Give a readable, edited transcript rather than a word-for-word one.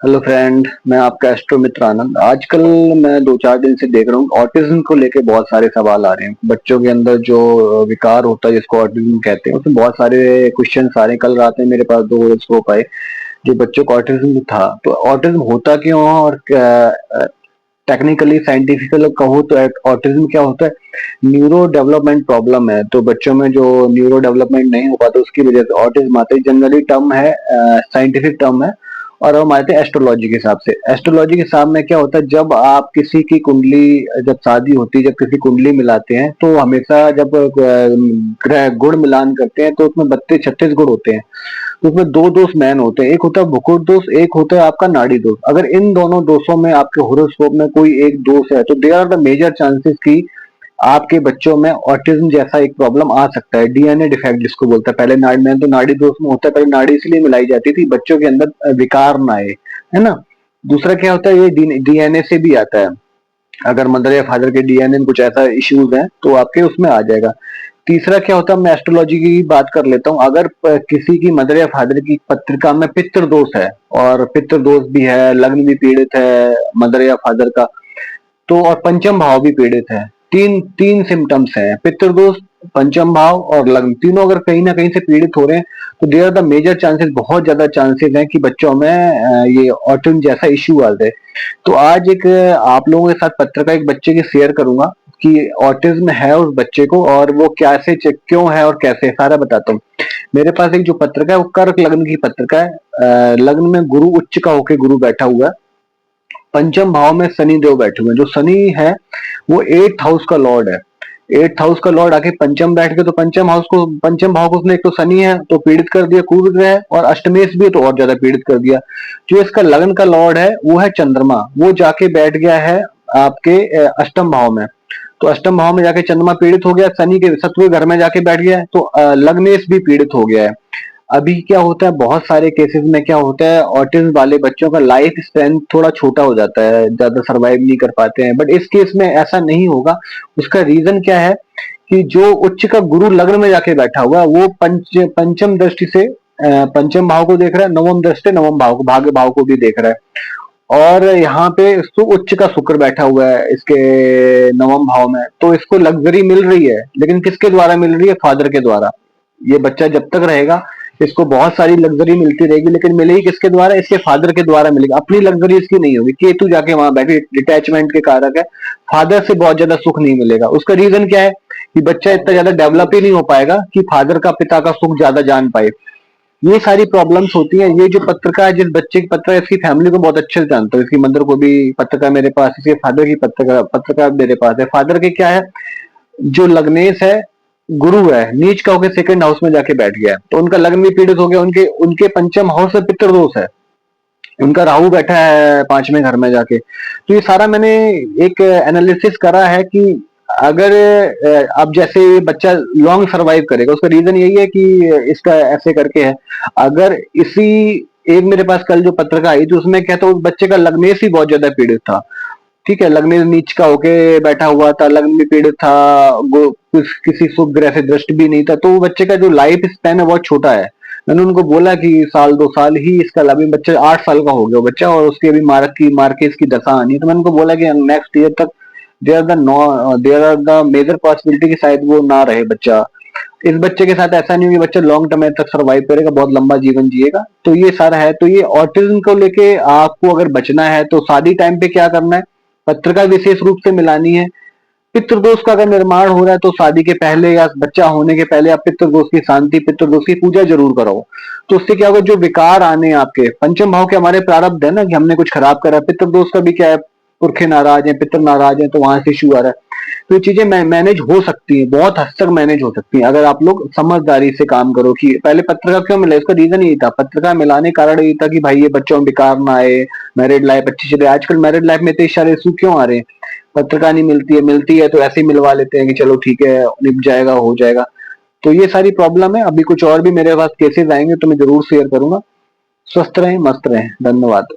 Hello friend, मैं आपका astro मित्र आनंद। आजकल मैं 2-4 दिन से देख रहा हूँ ऑटिज्म को लेके बहुत सारे सवाल आ रहे हैं। बच्चों के अंदर जो विकार होता है जिसको ऑटिज्म कहते हैं, उसमें बहुत सारे क्वेश्चन आ रहे हैं। कल रात में मेरे पास 2 स्कोप आए जो बच्चों को ऑटिज्म था। तो ऑटिज्म होता क्यों है और टेक्निकली साइंटिफिकली कहो तो ऑटिज्म क्या होता है? न्यूरो डेवलपमेंट प्रॉब्लम है। तो बच्चों में जो न्यूरो डेवलपमेंट नहीं हो पाता उसकी वजह से ऑटिज्म आता है। जनरली टर्म है, साइंटिफिक टर्म है। और हम आते हैं एस्ट्रोलॉजी के हिसाब से। एस्ट्रोलॉजी के हिसाब में क्या होता है, जब आप किसी की कुंडली, जब शादी होती है, जब किसी कुंडली मिलाते हैं तो हमेशा जब ग्रह गुण मिलान करते हैं तो उसमें 32-36 गुण होते हैं। तो उसमें 2 दोष मेन होते हैं, एक होता है भुकुट दोष, एक होता है आपका नाड़ी दोष। अगर इन दोनों दोषों में आपके होरोस्कोप में कोई एक दोष है तो there are the major chances कि आपके बच्चों में ऑटिज्म जैसा एक प्रॉब्लम आ सकता है। डीएनए डिफेक्ट जिसको बोलते हैं। पहले नाड़ी में तो नाड़ी दोष में होता है, पहले नाड़ी इसलिए मिलाई जाती थी बच्चों के अंदर विकार ना आए, है ना। दूसरा क्या होता है, ये डीएनए से भी आता है। अगर मदर या फादर के डीएनए में कुछ ऐसा इश्यूज है तो आपके उसमें आ जाएगा। तीसरा क्या होता है, मैं एस्ट्रोलॉजी की बात कर लेता हूँ। अगर किसी की मदर या फादर की पत्रिका में पितृ दोष है, और पितृ दोष भी है, लग्न भी पीड़ित है मदर या फादर का, तो और पंचम भाव भी पीड़ित है। तीन तीन सिम्टम्स हैं, पितृदोष, पंचम भाव और लग्न, तीनों अगर कहीं ना कहीं से पीड़ित हो रहे हैं तो there are the major chances, बहुत ज्यादा चांसेस हैं कि बच्चों में ये ऑटिज्म जैसा इश्यू आ जाए। तो आज एक आप लोगों के साथ पत्र का एक बच्चे की शेयर करूंगा कि ऑटिज्म है उस बच्चे को और वो कैसे क्यों है और कैसे, सारा बताता हूँ। मेरे पास एक जो पत्रिका है वो कर्क लग्न की पत्रिका है। लग्न में गुरु उच्च का होके गुरु बैठा हुआ है। पंचम भाव में शनि देव बैठे हुए हैं। जो शनि है वो 8th हाउस का लॉर्ड है। 8th हाउस का लॉर्ड आके पंचम बैठ गए तो पंचम भाव को उसने, एक तो शनि है तो पीड़ित कर दिया, कुंभ ग्रह और अष्टमेश भी है तो और ज्यादा पीड़ित कर दिया। जो इसका लग्न का लॉर्ड है वो है चंद्रमा, वो जाके बैठ गया है आपके अष्टम भाव में। तो अष्टम भाव में जाके चंद्रमा पीड़ित हो गया, शनि के सत्वें घर में जाके बैठ गया है तो लग्नेश भी पीड़ित हो गया है। अभी क्या होता है, बहुत सारे केसेस में क्या होता है, ऑटिज्म वाले बच्चों का लाइफ स्पैन थोड़ा छोटा हो जाता है, ज्यादा सर्वाइव नहीं कर पाते हैं। बट इस केस में ऐसा नहीं होगा। उसका रीजन क्या है कि जो उच्च का गुरु लग्न में जाके बैठा हुआ है वो पंचम दृष्टि से पंचम भाव को देख रहा है, नवम दृष्टि से नवम भाव को, भाग्य भाव को भी देख रहा है। और यहाँ पे इसको उच्च का शुक्र बैठा हुआ है इसके नवम भाव में, तो इसको लग्जरी मिल रही है। लेकिन किसके द्वारा मिल रही है? फादर के द्वारा। ये बच्चा जब तक रहेगा इसको बहुत सारी लग्जरी मिलती रहेगी, लेकिन मिलेगी किसके द्वारा? इसके फादर के द्वारा मिलेगी। अपनी लग्जरी इसकी नहीं होगी। केतु जाके वहां बैठे, डिटैचमेंट के कारक है। फादर से बहुत ज्यादा सुख नहीं मिलेगा। उसका रीजन क्या है कि बच्चा इतना ज्यादा डेवलप ही नहीं हो पाएगा कि फादर का, पिता का सुख ज्यादा जान पाए। ये सारी प्रॉब्लम्स होती हैं। ये जो पत्रिका है, जिस बच्चे की पत्रिका, इसकी फैमिली को बहुत अच्छे से जानता हूँ। इसकी मदर को भी पत्रिका मेरे पास, इसके फादर की पत्रिका मेरे पास है। फादर के क्या है, जो लग्नेश है गुरु है, नीच का होकर सेकंड हाउस में जाके बैठ गया, तो उनका लग्न भी पीड़ित हो गया। उनके उनके पंचम हाउस में पितृ दोष है। उनका राहु बैठा है 5वें घर में जाके। तो ये सारा मैंने एक एनालिसिस करा है कि अगर अब जैसे ये बच्चा लॉन्ग सरवाइव करेगा, उसका रीजन यही है कि इसका ऐसे करके है। अगर इसी, एक मेरे पास कल जो पत्रिका आई थी उसमें क्या था, उस बच्चे का लग्नेश ही बहुत ज्यादा पीड़ित था। ठीक है, लग्न नीच का होके बैठा हुआ था, लग्न भी पीड़ित था, किसी शुभ ग्रह से दृष्टि भी नहीं था। तो वो बच्चे का जो लाइफ स्पैन है बहुत छोटा है। मैंने उनको बोला कि 1-2 साल ही इसका, अभी बच्चा 8 साल का हो गया बच्चा और उसकी अभी मार्केस की दशा आनी है। तो मैंने उनको बोला कि नेक्स्ट ईयर तक there are the major possibility कि शायद वो ना रहे बच्चा। इस बच्चे के साथ ऐसा नहीं हो कि बच्चा लॉन्ग टर्म तक सर्वाइव करेगा, बहुत लंबा जीवन जिएगा। तो ये सारा है। तो ये ऑटिज्म को लेके आपको अगर बचना है तो शादी टाइम पे क्या करना है, पत्रिका विशेष रूप से मिलानी है। पितृदोष का अगर निर्माण हो रहा है तो शादी के पहले या बच्चा होने के पहले आप पितृदोष की शांति, पितृदोष की पूजा जरूर कराओ। तो उससे क्या होगा, जो विकार आने आपके पंचम भाव के, हमारे प्रारब्ध है ना कि हमने कुछ खराब करा। पितृदोष का भी क्या है, पुरखे नाराज है, पितृ नाराज है, तो वहां से इशू आ रहा है। तो ये चीजें मैनेज हो सकती है, बहुत हद तक मैनेज हो सकती है अगर आप लोग समझदारी से काम करो। कि पहले पत्रिका क्यों मिला, इसका रीजन यही था। पत्रिका मिलाने का कारण यही था कि भाई ये बच्चों में विकार ना आए, मैरिड लाइफ अच्छी चले। आजकल मैरिड लाइफ में इतने सारे इशू क्यों आ रहे हैं? पत्रिका नहीं मिलती है तो ऐसे ही मिलवा लेते हैं कि चलो ठीक है, निप जाएगा, हो जाएगा। तो ये सारी प्रॉब्लम है। अभी कुछ और भी मेरे पास केसेस आएंगे तो मैं जरूर शेयर करूंगा। स्वस्थ रहें, मस्त रहें। धन्यवाद।